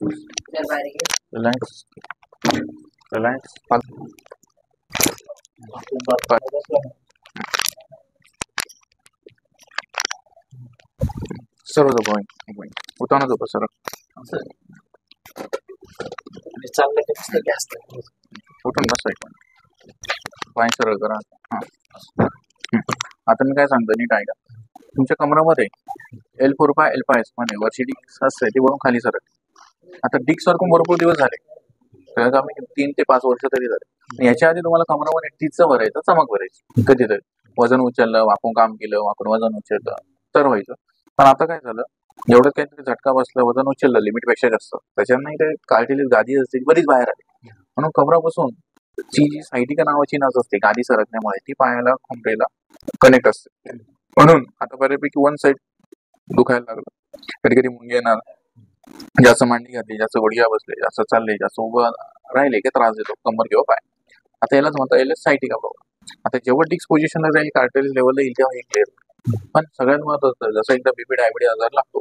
Relax relax सर्व झोपा एक मिनिट उताना झोपा सर उठून बसा एक मिनिट पाय सरळ करा. हा आता मी काय सांगतो नीट ऐका. तुमच्या कमरामध्ये L4 L5 मध्ये वरची डिस्क असते ती वरून खाली सरक. आता डिस्क सारखून भरपूर दिवस झाले, तर आम्ही 3 ते 5 वर्ष तरी झाले. याच्या आधी तुम्हाला कमरामध्ये टीचं भरायचं, चमक भरायची कधीतरी. वजन उचललं, वाकून काम केलं, वाकून वजन उचललं तर व्हायचं. पण आता काय झालं, एवढं काहीतरी झटका बसला, वजन उचललं लिमिटपेक्षा जास्त, त्याच्यानं ते कार्टिलेज गादी असते ती बरीच बाहेर आली. म्हणून कमरापासून ची जी सायटिका नावाची नस असते गादी सरकण्यामुळे ती पायाला खोमरेला कनेक्ट असते. म्हणून आता बऱ्यापैकी वन साइड दुखायला लागलं. कधी कधी मुंगे येणार, जास्त मांडी घातली, जास्त गुडघ्या बसले, जास्त चालले, जास्त उभं राहिले की त्रास देतो कमर किंवा पाय. आता यालाच म्हणता येईल सायटिका प्रॉब्लेम. आता जेव्हा डिस्क पोझिशनला जाईल, कार्टिलेज लेवलला येईल तेव्हा हे क्लिअर. पण सगळ्यात महत्वाचं, जसं एकदा बीपी डायबिटीज आजार लागतो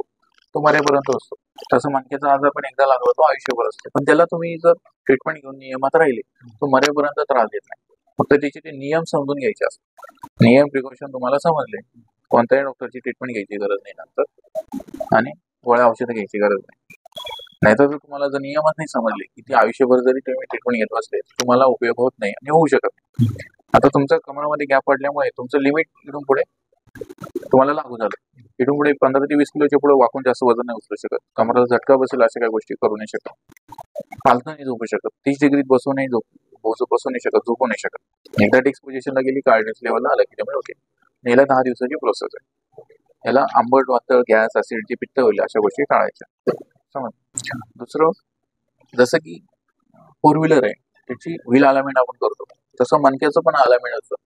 तो मरेपर्यंत असतो, तसं मणक्याचा आजार पण एकदा लागला तो आयुष्यभर असतो. पण त्याला तुम्ही जर ट्रीटमेंट घेऊन नियमात राहिले तो मरेपर्यंत त्रास देत नाही. फक्त त्याचे ते नियम समजून घ्यायचे असतात. नियम प्रिकॉशन तुम्हाला समजले, कोणत्याही डॉक्टरची ट्रीटमेंट घ्यायची गरज नाही नंतर, आणि गोळ्या औषधं घ्यायची गरज नाही. नाहीतर जर तुम्हाला जर नियमच नाही समजले की ती आयुष्यभर जरी तुम्ही ट्रीटमेंट घेत असले तुम्हाला उपयोग होत नाही आणि होऊ शकत नाही. आता तुमच्या कमरामध्ये गॅप पडल्यामुळे तुमचं लिमिट इथून पुढे तुम्हाला लागू झालं. इथून पुढे 15 ते 20 किलोच्या पुढे वाकून जास्त वजन नाही उचलू शकत, कमराला झटका बसेल अशा काही गोष्टी करू नाही शकत, पालथं नाही झोपू शकत, 30 डिग्रीत बसू नाही शकत, झोपू नाही शकत. एकदा डिस्क पोझिशनला गेली, कार्डियस लेवलला आलं की त्यामुळे होते. याला 10 दिवसाची प्रोसेस आहे. याला आंबट, वातळ, गॅस, ऍसिडिटी, पित्त होईल अशा गोष्टी टाळायच्या. समज. दुसरं, जसं की 4 व्हीलर आहे त्याची व्हील अलाइनमेंट आपण करतो, तसं मणक्याचं पण अलाइनमेंट असतं.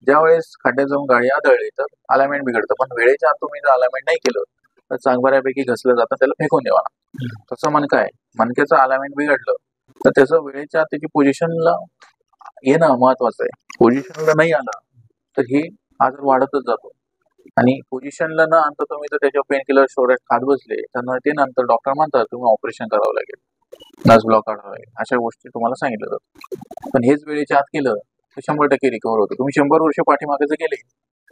ज्या वेळेस खड्ड्यात जाऊन गाडी आदळली तर अलाइनमेंट बिघडतं, पण वेळेच्या आत तुम्ही जर अलाइनमेंट नाही केलं तर चांगल्यापैकी घसलं जातं, त्याला फेकून द्यावा. तसं मणका आहे, मणक्याचं अलाइनमेंट बिघडलं तर त्याचं वेळेच्या आत त्याची पोझिशनला येणं महत्वाचं आहे. पोझिशनला नाही आलं तर हे आजार वाढतच जातो, आणि पोझिशनला न आणता तुम्ही जर त्याच्या पेन किलर स्टोरेज खात बसले तर ते नंतर डॉक्टर म्हणतात तुम्ही ऑपरेशन करावं लागेल, नस ब्लॉक काढावं लागेल, अशा गोष्टी तुम्हाला सांगितलं जातं. पण हेच वेळेच्या आत केलं तर 100% रिकव्हर होतं. तुम्ही 100 वर्ष पाठीमागे जर गेले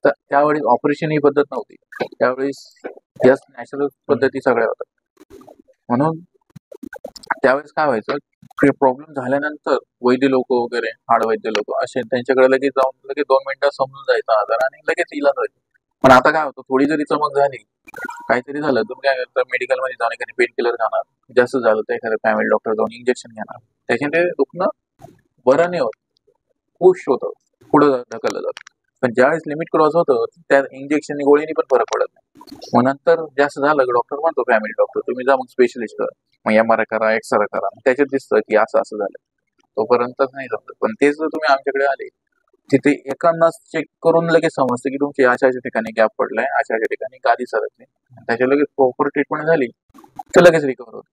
तर त्यावेळी ऑपरेशन ही पद्धत नव्हती, त्यावेळेस याच नॅचरल पद्धती सगळ्या होत्या. म्हणून त्यावेळेस काय व्हायचं की प्रॉब्लेम झाल्यानंतर वैद्य लोक वगैरे, हाडवैद्य लोक असे, त्यांच्याकडे लगेच जाऊन लगेच 2 मिनिटात समजून जायचा आजार आणि लगेच इलाज व्हायचा. पण आता काय होतं, थोडी जरी चमक झाली, काहीतरी झालं, तुम्ही काय करता, मेडिकलमध्ये जाऊन एखादी पेन किलर खाणार, जास्त झालं तर एखाद्या फॅमिली डॉक्टर जाऊन इंजेक्शन घेणार, त्याच्याने दुखणं बरं नाही होत, पुश होतं, पुढे ढकललं जातं. पण ज्यावेळेस लिमिट क्रॉस होतं त्या इंजेक्शन गोळीनी पण फरक पडत नाही. मग नंतर जास्त झालं डॉक्टर म्हणतो, फॅमिली डॉक्टर तुम्ही जा मग स्पेशलिस्ट, मग MRI करा, एक्सरे करा, त्याच्यात दिसतं की असं असं झालं. तोपर्यंतच नाही जमत. पण तेच जर तुम्ही आमच्याकडे आले तिथे एकांनाच चेक करून लगेच समजतं की तुमची अशा ठिकाणी गॅप पडलाय, अशा ठिकाणी गादी सरकली, त्याच्या लगेच प्रॉपर ट्रीटमेंट झाली तर लगेच रिकव्हर होते.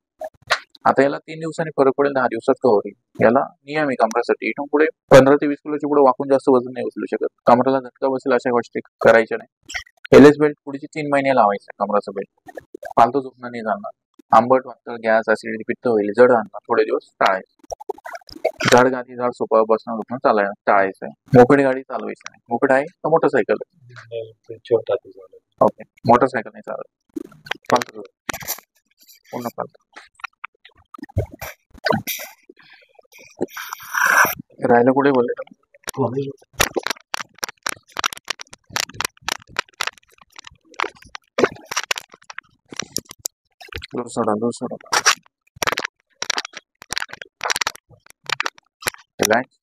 आता याला 3 दिवसांनी फरक पडेल, 10 दिवसात कव्हर होईल. याला नियम आहे कमरासाठी, इथून पुढे 15 ते 20 किलोच्या पुढे वाकून जास्त वजन नाही उचलू शकत, कमराला झटका बसेल अशा गोष्टी करायच्या नाही. LS बेल्ट पुढचे 3 महिने लावायचा कमराचा बेल्ट, फालतू झोपणं नाही जाणार, आंबट, वातळ, गॅस, ऍसिडिटी, पित्त होईल, जड आणणार, थोडे दिवस टाळायचं. झाड गादी, झाड सोपा, बसणं दुखणं टाळायचं आहे. मोपेड गाडी चालवायची नाही. मोपेड आहे तर मोटरसायकल छोटा, ओके, मोटरसायकल नाही चालत, फालतू पूर्ण फालतू. राहिलं कुठे बोलले, सोडा रिलॅक्स.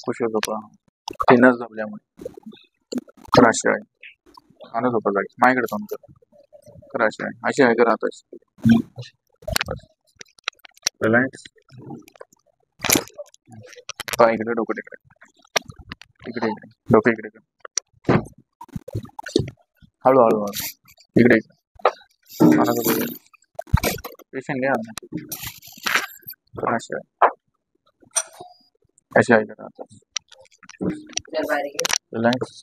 कुशल झोपा, तीनच झोपल्यामुळे त्रास आहे, खाणं झोपा जायचं, माझ्याकडे तुमचं त्रास आहे, अशी आहे का राहतच. रिलॅक्स. इकडे डोकं इकडे डोकं इकडे, हळूहळू इकडे, पेशेंट घ्या असं ऐसे आएगा रिलैक्स